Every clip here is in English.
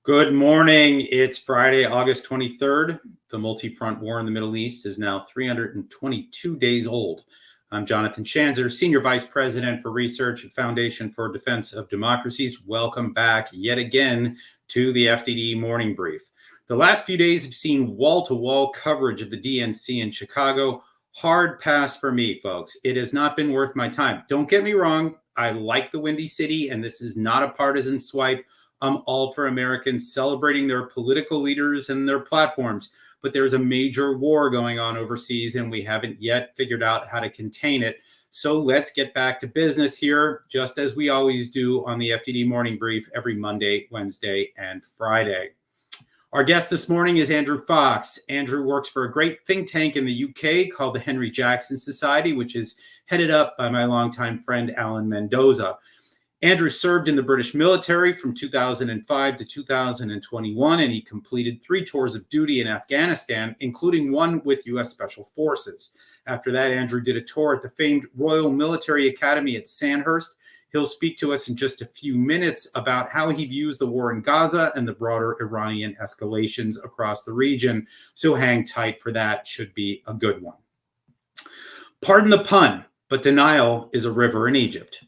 Good morning. It's Friday, August 23rd. The multi-front war in the Middle East is now 322 days old. I'm Jonathan Schanzer, Senior Vice President for Research at Foundation for Defense of Democracies. Welcome back yet again to the FDD Morning Brief. The last few days have seen wall-to-wall coverage of the DNC in Chicago. Hard pass for me, folks. It has not been worth my time. Don't get me wrong. I like the Windy City, and this is not a partisan swipe. I'm all for Americans celebrating their political leaders and their platforms, but there's a major war going on overseas, and we haven't yet figured out how to contain it. So let's get back to business here, just as we always do on the FDD Morning Brief every Monday, Wednesday, and Friday. Our guest this morning is Andrew Fox. Andrew works for a great think tank in the UK called the Henry Jackson Society, which is headed up by my longtime friend, Alan Mendoza. Andrew served in the British military from 2005 to 2021, and he completed 3 tours of duty in Afghanistan, including one with U.S. Special Forces. After that, Andrew did a tour at the famed Royal Military Academy at Sandhurst. He'll speak to us in just a few minutes about how he views the war in Gaza and the broader Iranian escalations across the region. So hang tight for that. Should be a good one. Pardon the pun, but denial is a river in Egypt.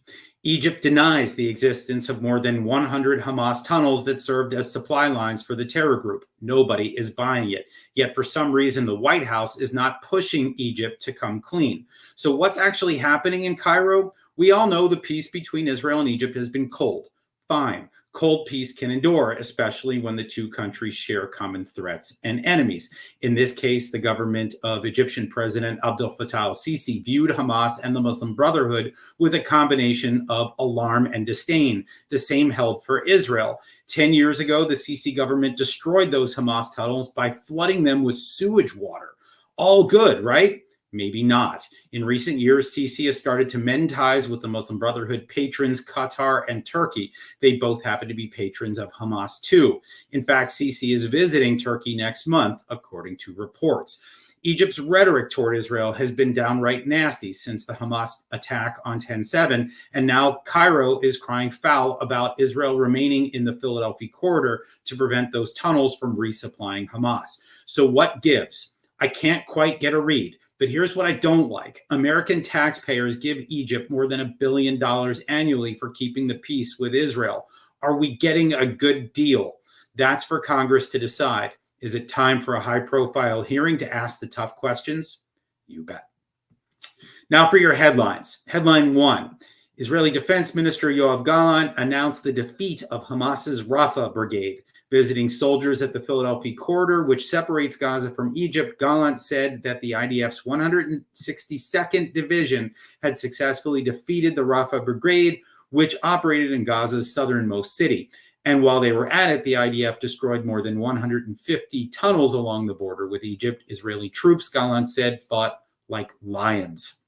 Egypt denies the existence of more than 100 Hamas tunnels that served as supply lines for the terror group. Nobody is buying it. Yet for some reason, the White House is not pushing Egypt to come clean. So what's actually happening in Cairo? We all know the peace between Israel and Egypt has been cold. Fine. Cold peace can endure, especially when the two countries share common threats and enemies. In this case, the government of Egyptian President Abdel Fattah al-Sisi viewed Hamas and the Muslim Brotherhood with a combination of alarm and disdain. The same held for Israel. 10 years ago, the Sisi government destroyed those Hamas tunnels by flooding them with sewage water. All good, right? Maybe not. In recent years, Sisi has started to mend ties with the Muslim Brotherhood patrons Qatar and Turkey. They both happen to be patrons of Hamas too. In fact, Sisi is visiting Turkey next month, according to reports. Egypt's rhetoric toward Israel has been downright nasty since the Hamas attack on 10/7, and now Cairo is crying foul about Israel remaining in the Philadelphia corridor to prevent those tunnels from resupplying Hamas. So what gives? I can't quite get a read. But here's what I don't like. American taxpayers give Egypt more than $1 billion annually for keeping the peace with Israel. Are we getting a good deal? That's for Congress to decide. Is it time for a high-profile hearing to ask the tough questions? You bet. Now for your headlines. Headline 1. Israeli Defense Minister Yoav Gallant announced the defeat of Hamas's Rafah brigade. Visiting soldiers at the Philadelphia corridor, which separates Gaza from Egypt, Gallant said that the IDF's 162nd Division had successfully defeated the Rafah Brigade, which operated in Gaza's southernmost city. And while they were at it, the IDF destroyed more than 150 tunnels along the border with Egypt. Israeli troops, Gallant said, fought like lions.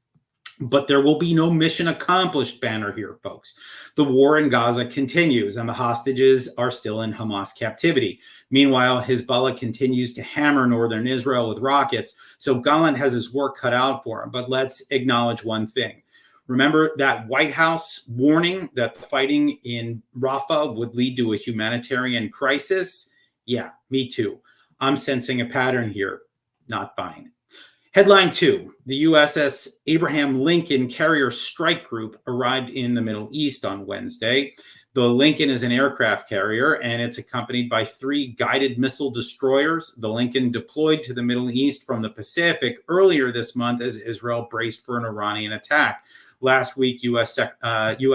But there will be no mission accomplished banner here, folks. The war in Gaza continues, and the hostages are still in Hamas captivity. Meanwhile, Hezbollah continues to hammer northern Israel with rockets, so Gallant has his work cut out for him. But let's acknowledge one thing. Remember that White House warning that the fighting in Rafah would lead to a humanitarian crisis? Yeah, me too. I'm sensing a pattern here. Not buying it. Headline 2, the USS Abraham Lincoln carrier strike group arrived in the Middle East on Wednesday. The Lincoln is an aircraft carrier, and it's accompanied by 3 guided missile destroyers. The Lincoln deployed to the Middle East from the Pacific earlier this month as Israel braced for an Iranian attack. Last week, U.S.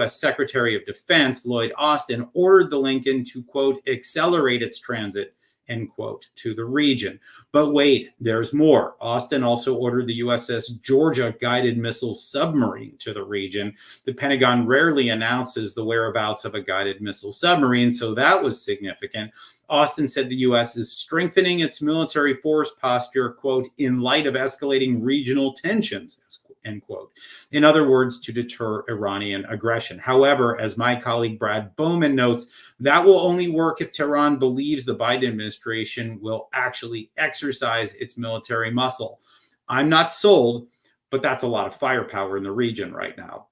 Secretary of Defense Lloyd Austin ordered the Lincoln to, quote, accelerate its transit, end quote, to the region. But wait, there's more. Austin also ordered the USS Georgia guided missile submarine to the region. The Pentagon rarely announces the whereabouts of a guided missile submarine, so that was significant. Austin said the U.S. is strengthening its military force posture, quote, in light of escalating regional tensions, end quote. In other words, to deter Iranian aggression. However, as my colleague Brad Bowman notes, that will only work if Tehran believes the Biden administration will actually exercise its military muscle. I'm not sold, but that's a lot of firepower in the region right now.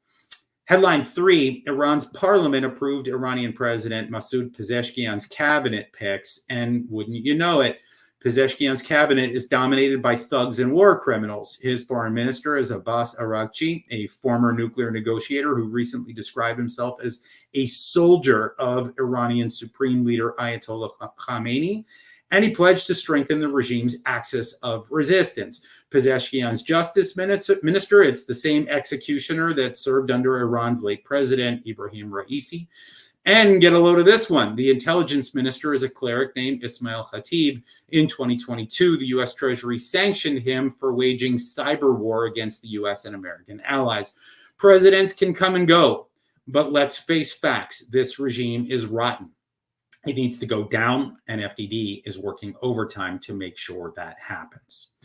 Headline 3, Iran's parliament approved Iranian President Masoud Pezeshkian's cabinet picks. And wouldn't you know it, Pezeshkian's cabinet is dominated by thugs and war criminals. His foreign minister is Abbas Araghchi, a former nuclear negotiator who recently described himself as a soldier of Iranian Supreme Leader Ayatollah Khamenei, and he pledged to strengthen the regime's axis of resistance. Pezeshkian's justice minister, it's the same executioner that served under Iran's late president, Ibrahim Raisi. And get a load of this one. The intelligence minister is a cleric named Ismail Khatib. In 2022, the U.S. Treasury sanctioned him for waging cyber war against the U.S. and American allies. Presidents can come and go, but let's face facts. This regime is rotten. It needs to go down, and FDD is working overtime to make sure that happens.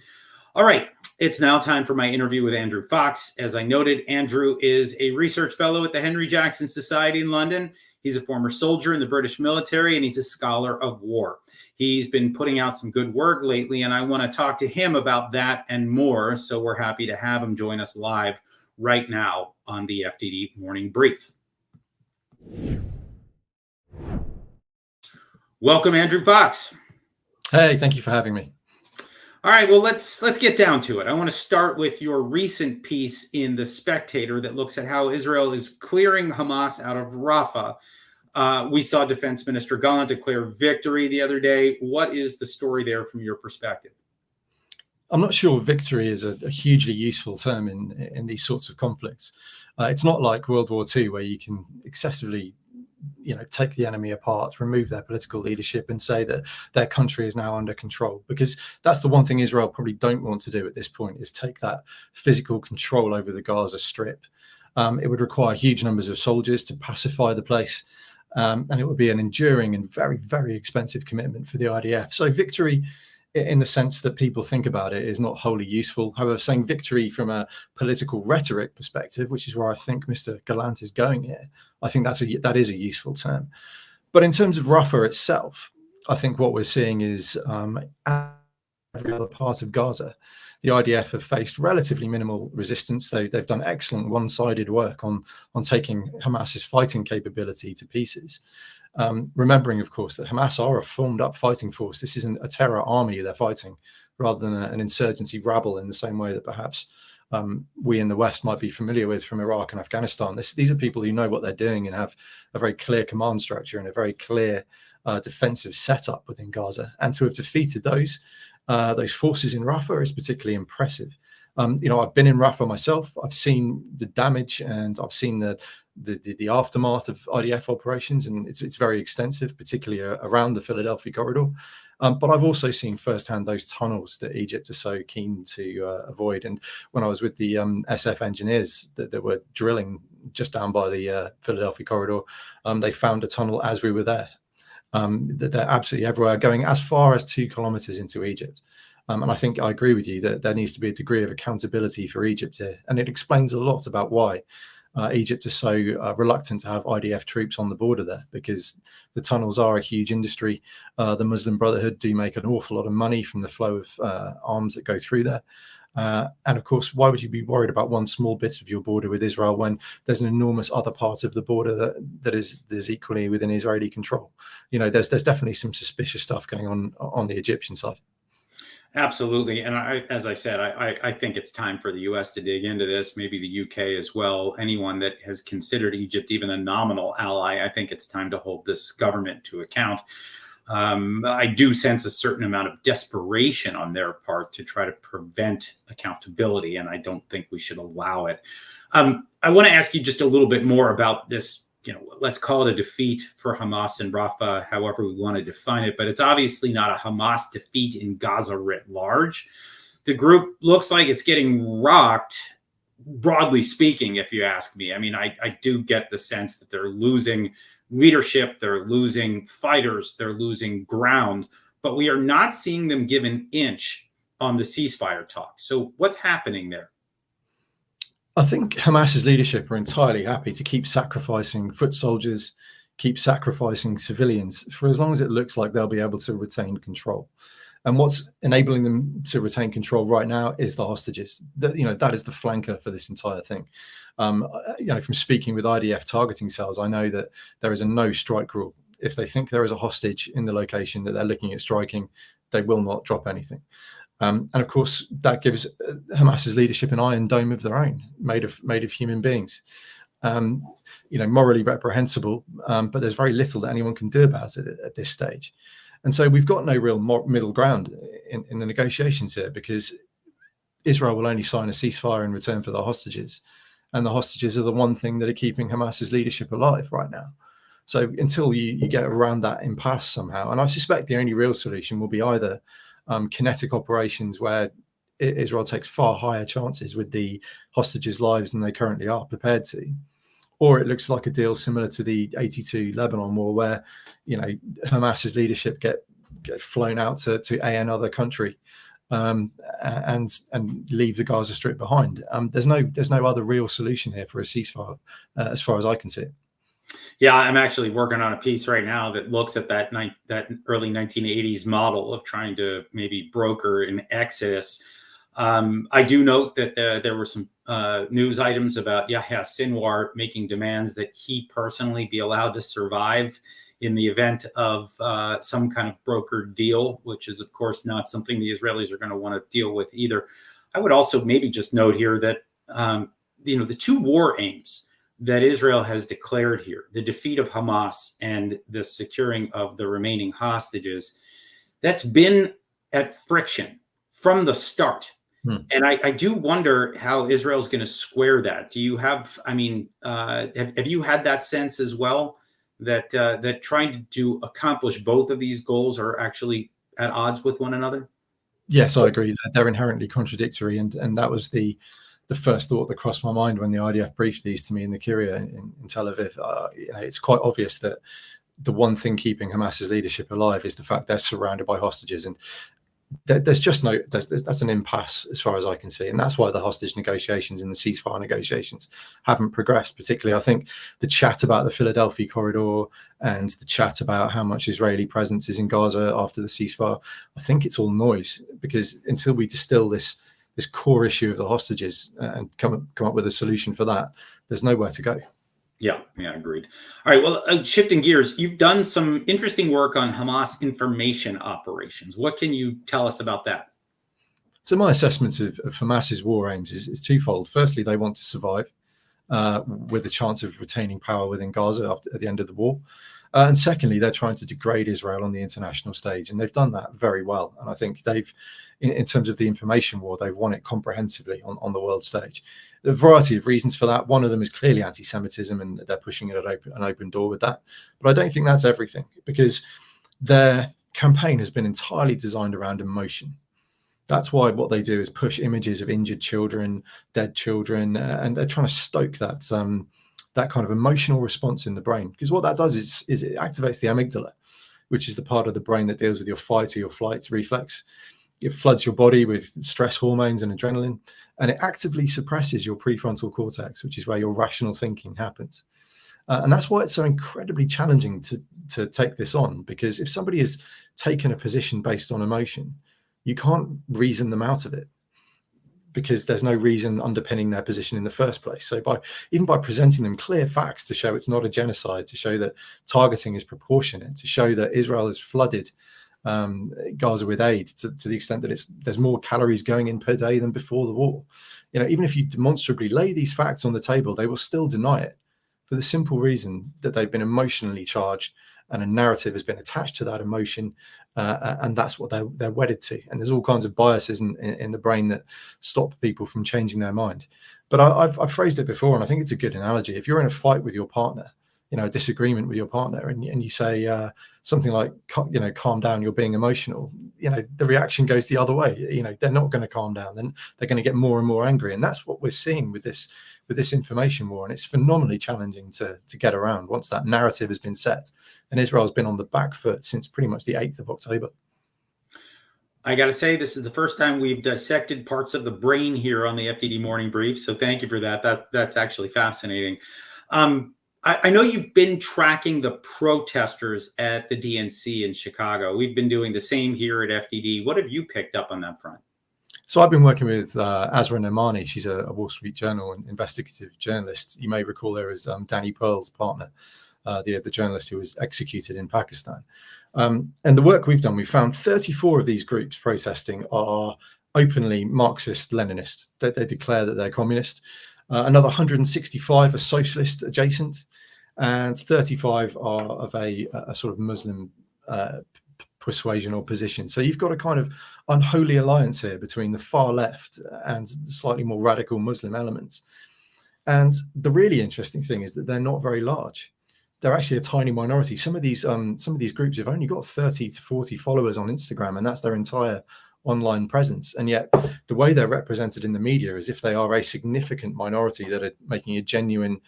All right, it's now time for my interview with Andrew Fox. As I noted, Andrew is a research fellow at the Henry Jackson Society in London. He's a former soldier in the British military, and he's a scholar of war. He's been putting out some good work lately, and I want to talk to him about that and more. So we're happy to have him join us live right now on the FDD Morning Brief. Welcome, Andrew Fox. Hey, thank you for having me. All right, well, let's get down to it. I want to start with your recent piece in The Spectator that looks at how Israel is clearing Hamas out of Rafah. We saw Defense Minister Gallant declare victory the other day. What is the story there from your perspective? I'm not sure victory is a hugely useful term in these sorts of conflicts. It's not like World War II where you can excessively take the enemy apart, remove their political leadership and say that their country is now under control, because that's the one thing Israel probably don't want to do at this point, is take that physical control over the Gaza Strip. It would require huge numbers of soldiers to pacify the place, and it would be an enduring and very, very expensive commitment for the IDF. So victory, in the sense that people think about it, is not wholly useful. However, saying victory from a political rhetoric perspective, which is where I think Mr. Gallant is going here, I think that is a useful term. But in terms of Rafah itself, I think what we're seeing is every other part of Gaza, the IDF have faced relatively minimal resistance. They've done excellent one-sided work on taking Hamas's fighting capability to pieces. Remembering, of course, that Hamas are a formed-up fighting force. This isn't a terror army they're fighting, rather than an insurgency rabble in the same way that perhaps we in the West might be familiar with from Iraq and Afghanistan. These are people who know what they're doing and have a very clear command structure and a very clear defensive setup within Gaza. And to have defeated those forces in Rafah is particularly impressive. I've been in Rafah myself. I've seen the damage and I've seen the aftermath of IDF operations, and it's very extensive, particularly around the Philadelphia corridor. But I've also seen firsthand those tunnels that Egypt is so keen to avoid. And when I was with the SF engineers that were drilling just down by the Philadelphia corridor, they found a tunnel as we were there. That they're absolutely everywhere, going as far as 2 kilometers into Egypt. And I think I agree with you that there needs to be a degree of accountability for Egypt here. And it explains a lot about why Egypt is so reluctant to have IDF troops on the border there, because the tunnels are a huge industry. The Muslim Brotherhood do make an awful lot of money from the flow of arms that go through there. And of course, why would you be worried about one small bit of your border with Israel when there's an enormous other part of the border that is equally within Israeli control? There's definitely some suspicious stuff going on the Egyptian side. Absolutely. And as I said, I think it's time for the U.S. to dig into this, maybe the U.K. as well. Anyone that has considered Egypt even a nominal ally, I think it's time to hold this government to account. I do sense a certain amount of desperation on their part to try to prevent accountability, and I don't think we should allow it. I want to ask you just a little bit more about this. Let's call it a defeat for Hamas in Rafah, however we want to define it. But it's obviously not a Hamas defeat in Gaza writ large. The group looks like it's getting rocked, broadly speaking, if you ask me. I mean, I do get the sense that they're losing leadership, they're losing fighters, they're losing ground, but we are not seeing them give an inch on the ceasefire talk. So what's happening there? I think Hamas's leadership are entirely happy to keep sacrificing foot soldiers, keep sacrificing civilians for as long as it looks like they'll be able to retain control. And what's enabling them to retain control right now is the hostages. That is the flanker for this entire thing. From speaking with IDF targeting cells, I know that there is a no strike rule. If they think there is a hostage in the location that they're looking at striking, they will not drop anything. And of course, that gives Hamas's leadership an iron dome of their own, made of human beings. Morally reprehensible, but there's very little that anyone can do about it at this stage. And so we've got no real middle ground in the negotiations here, because Israel will only sign a ceasefire in return for the hostages. And the hostages are the one thing that are keeping Hamas's leadership alive right now. So until you get around that impasse somehow, and I suspect the only real solution will be either kinetic operations, where Israel takes far higher chances with the hostages' lives than they currently are prepared to, or it looks like a deal similar to the 82 Lebanon war, where Hamas's leadership get flown out to another country and leave the Gaza Strip behind. There's no other real solution here for a ceasefire, as far as I can see it. Yeah, I'm actually working on a piece right now that looks at that early 1980s model of trying to maybe broker an exodus. I do note that there were some news items about Yahya Sinwar making demands that he personally be allowed to survive in the event of some kind of brokered deal, which is, of course, not something the Israelis are going to want to deal with either. I would also maybe just note here that, the two war aims that Israel has declared here, the defeat of Hamas and the securing of the remaining hostages, that's been at friction from the start. And I do wonder how Israel's going to square that. Do you have, have you had that sense as well, that trying to accomplish both of these goals are actually at odds with one another? Yes, I agree. They're inherently contradictory. And that was the first thought that crossed my mind when the IDF briefed these to me in the Kyria in Tel Aviv. It's quite obvious that the one thing keeping Hamas's leadership alive is the fact they're surrounded by hostages, and there's that's an impasse as far as I can see, and that's why the hostage negotiations and the ceasefire negotiations haven't progressed. Particularly, I think the chat about the Philadelphia corridor and the chat about how much Israeli presence is in Gaza after the ceasefire, I think it's all noise, because until we distill this core issue of the hostages and come up with a solution for that, there's nowhere to go. Yeah, agreed. All right, well, shifting gears, you've done some interesting work on Hamas information operations. What can you tell us about that? So my assessment of Hamas's war aims is twofold. Firstly, they want to survive with a chance of retaining power within Gaza at the end of the war. And secondly, they're trying to degrade Israel on the international stage, and they've done that very well. And I think they've, in terms of the information war, they've won it comprehensively on the world stage. A variety of reasons for that. One of them is clearly anti-Semitism, and they're pushing it at an open door with that. But I don't think that's everything, because their campaign has been entirely designed around emotion. That's why what they do is push images of injured children, dead children, and they're trying to stoke that kind of emotional response in the brain. Because what that does is it activates the amygdala, which is the part of the brain that deals with your fight or your flight reflex. It floods your body with stress hormones and adrenaline, and it actively suppresses your prefrontal cortex, which is where your rational thinking happens. And that's why it's so incredibly challenging to take this on, because if somebody has taken a position based on emotion, you can't reason them out of it, because there's no reason underpinning their position in the first place. So even by presenting them clear facts to show it's not a genocide, to show that targeting is proportionate, to show that Israel has flooded Gaza with aid to the extent that there's more calories going in per day than before the war. Even if you demonstrably lay these facts on the table, they will still deny it, for the simple reason that they've been emotionally charged, and a narrative has been attached to that emotion, and that's what they're wedded to. And there's all kinds of biases in the brain that stop people from changing their mind. But I've phrased it before, and I think it's a good analogy. If you're in a fight with your partner, a disagreement with your partner, and you say something like, calm down, you're being emotional, the reaction goes the other way. They're not going to calm down, then they're going to get more and more angry. And that's what we're seeing with this information war. And it's phenomenally challenging to get around once that narrative has been set. And Israel's been on the back foot since pretty much the 8th of October. I got to say, this is the first time we've dissected parts of the brain here on the FDD Morning Brief. So thank you for that. That's actually fascinating. I know you've been tracking the protesters at the DNC in Chicago. We've been doing the same here at FDD. What have you picked up on that front? So I've been working with Azra Nomani. She's a Wall Street Journal and investigative journalist. You may recall her as Danny Pearl's partner, the journalist who was executed in Pakistan. And the work we've done, we found 34 of these groups protesting are openly Marxist-Leninist. They declare that they're communist. Another 165 are socialist adjacent, and 35 are of a sort of Muslim persuasion or position. So you've got a kind of unholy alliance here between the far left and the slightly more radical Muslim elements. And the really interesting thing is that they're not very large. They're actually a tiny minority. Some of these groups have only got 30 to 40 followers on Instagram, and that's their entire online presence. And yet the way they're represented in the media is if they are a significant minority that are making a genuine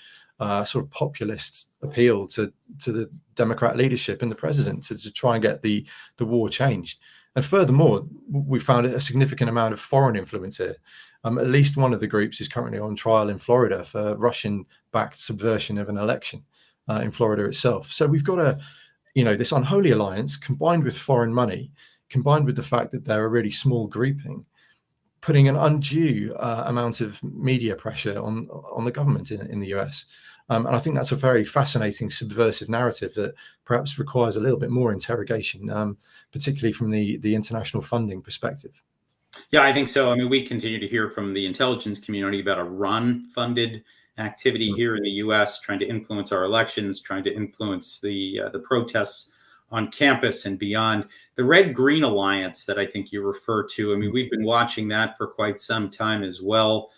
sort of populist appeal to the Democrat leadership and the president to try and get the war changed. And furthermore, we found a significant amount of foreign influence here. At least one of the groups is currently on trial in Florida for Russian-backed subversion of an election in Florida itself. So we've got this unholy alliance combined with foreign money, combined with the fact that they're a really small grouping, putting an undue amount of media pressure on the government in the US. And I think that's a very fascinating subversive narrative that perhaps requires a little bit more interrogation, particularly from the international funding perspective. Yeah, I think so. I mean, we continue to hear from the intelligence community about Iran-funded activity here in the U.S., trying to influence our elections, trying to influence the protests on campus and beyond. The Red-Green Alliance that I think you refer to, I mean, we've been watching that for quite some time as well.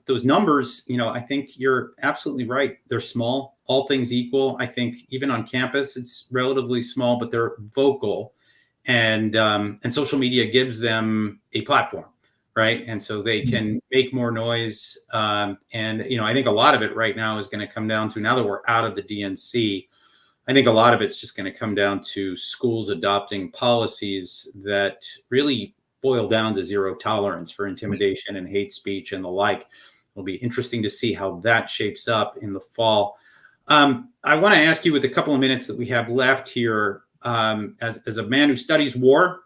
Those numbers, I think you're absolutely right. They're small, all things equal. I think even on campus, it's relatively small, but they're vocal. And social media gives them a platform, right? And so they can make more noise. And I think a lot of it right now is going to come down to, now that we're out of the DNC, I think a lot of it's just going to come down to schools adopting policies that really boil down to zero tolerance for intimidation and hate speech and the like. It'll be interesting to see how that shapes up in the fall. I want to ask you, with a couple of minutes that we have left here, as a man who studies war,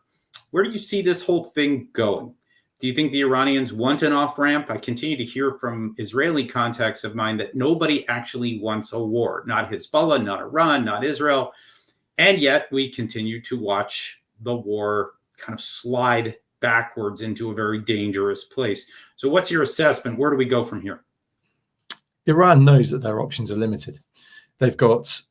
where do you see this whole thing going? Do you think the Iranians want an off-ramp? I continue to hear from Israeli contacts of mine that nobody actually wants a war, not Hezbollah, not Iran, not Israel. And yet we continue to watch the war kind of slide backwards into a very dangerous place. So what's your assessment? Where do we go from here? Iran knows that their options are limited. They've got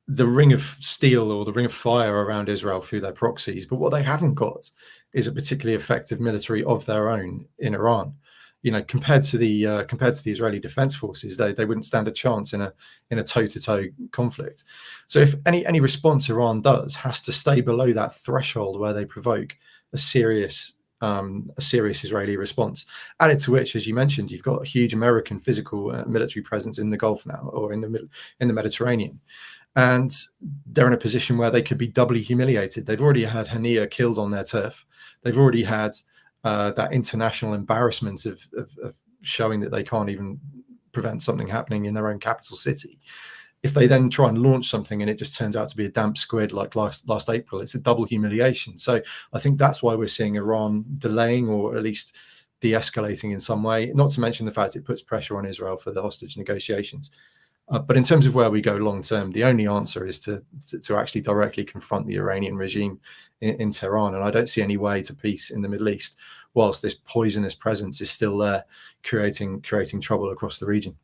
the ring of steel or the ring of fire around Israel through their proxies, but what they haven't got is a particularly effective military of their own in Iran. Compared to the Israeli Defense Forces, they wouldn't stand a chance in a toe-to-toe conflict. So if any response Iran does has to stay below that threshold where they provoke a serious Israeli response. Added to which, as you mentioned, you've got a huge American physical military presence in the Gulf now, or in the Mediterranean. And they're in a position where they could be doubly humiliated. They've already had Hania killed on their turf. They've already had that international embarrassment of showing that they can't even prevent something happening in their own capital city. If they then try and launch something and it just turns out to be a damp squid like last April, it's a double humiliation. So I think that's why we're seeing Iran delaying or at least de-escalating in some way, not to mention the fact it puts pressure on Israel for the hostage negotiations. But in terms of where we go long term, the only answer is to actually directly confront the Iranian regime in Tehran. And I don't see any way to peace in the Middle East whilst this poisonous presence is still there, creating trouble across the region.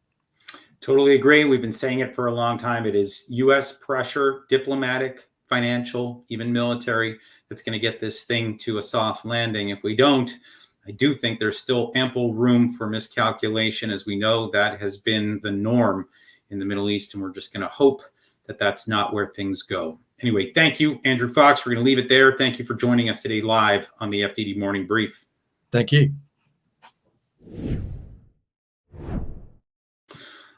Totally agree. We've been saying it for a long time. It is U.S. pressure, diplomatic, financial, even military, that's going to get this thing to a soft landing. If we don't, I do think there's still ample room for miscalculation. As we know, that has been the norm in the Middle East, and we're just going to hope that that's not where things go. Anyway, thank you, Andrew Fox. We're going to leave it there. Thank you for joining us today live on the FDD Morning Brief. Thank you.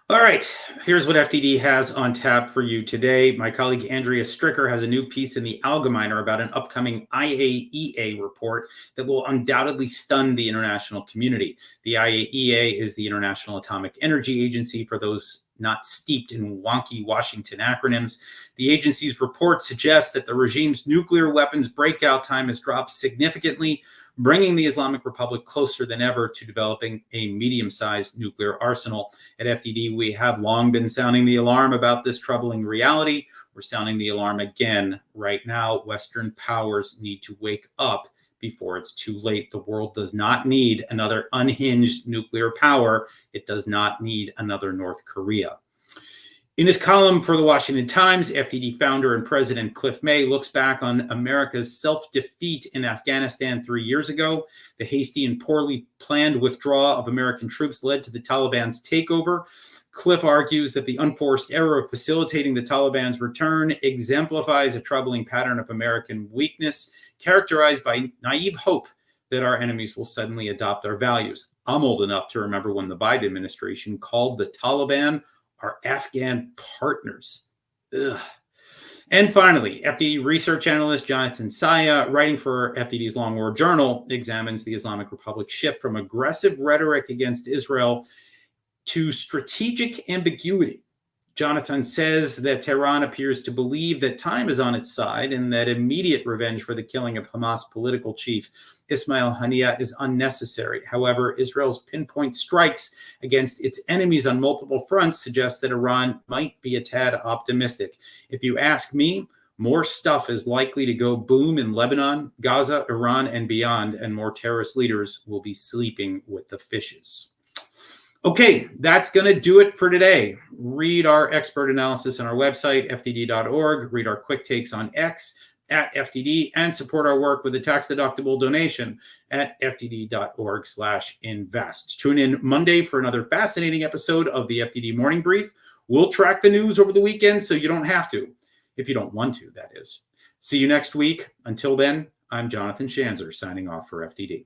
All right, here's what FDD has on tap for you today. My colleague Andrea Stricker has a new piece in the Allgemeiner about an upcoming IAEA report that will undoubtedly stun the international community. The IAEA is the International Atomic Energy Agency, for those not steeped in wonky Washington acronyms. The agency's report suggests that the regime's nuclear weapons breakout time has dropped significantly, bringing the Islamic Republic closer than ever to developing a medium-sized nuclear arsenal. At FDD, we have long been sounding the alarm about this troubling reality. We're sounding the alarm again right now. Western powers need to wake up before it's too late. The world does not need another unhinged nuclear power. It does not need another North Korea. In his column for the Washington Times, FDD founder and president Cliff May looks back on America's self-defeat in Afghanistan 3 years ago. The hasty and poorly planned withdrawal of American troops led to the Taliban's takeover. Cliff argues that the unforced error of facilitating the Taliban's return exemplifies a troubling pattern of American weakness, characterized by naive hope that our enemies will suddenly adopt our values. I'm old enough to remember when the Biden administration called the Taliban our Afghan partners. Ugh. And finally, FDD research analyst Jonathan Saya, writing for FDD's Long War Journal, examines the Islamic Republic's shift from aggressive rhetoric against Israel to strategic ambiguity. Jonathan says that Tehran appears to believe that time is on its side and that immediate revenge for the killing of Hamas political chief Ismail Haniyeh is unnecessary. However, Israel's pinpoint strikes against its enemies on multiple fronts suggest that Iran might be a tad optimistic. If you ask me, more stuff is likely to go boom in Lebanon, Gaza, Iran, and beyond, and more terrorist leaders will be sleeping with the fishes. Okay, that's going to do it for today. Read our expert analysis on our website, fdd.org. Read our quick takes on X at FDD, and support our work with a tax-deductible donation at fdd.org/invest. Tune in Monday for another fascinating episode of the FDD Morning Brief. We'll track the news over the weekend so you don't have to, if you don't want to, that is. See you next week. Until then, I'm Jonathan Schanzer, signing off for FDD.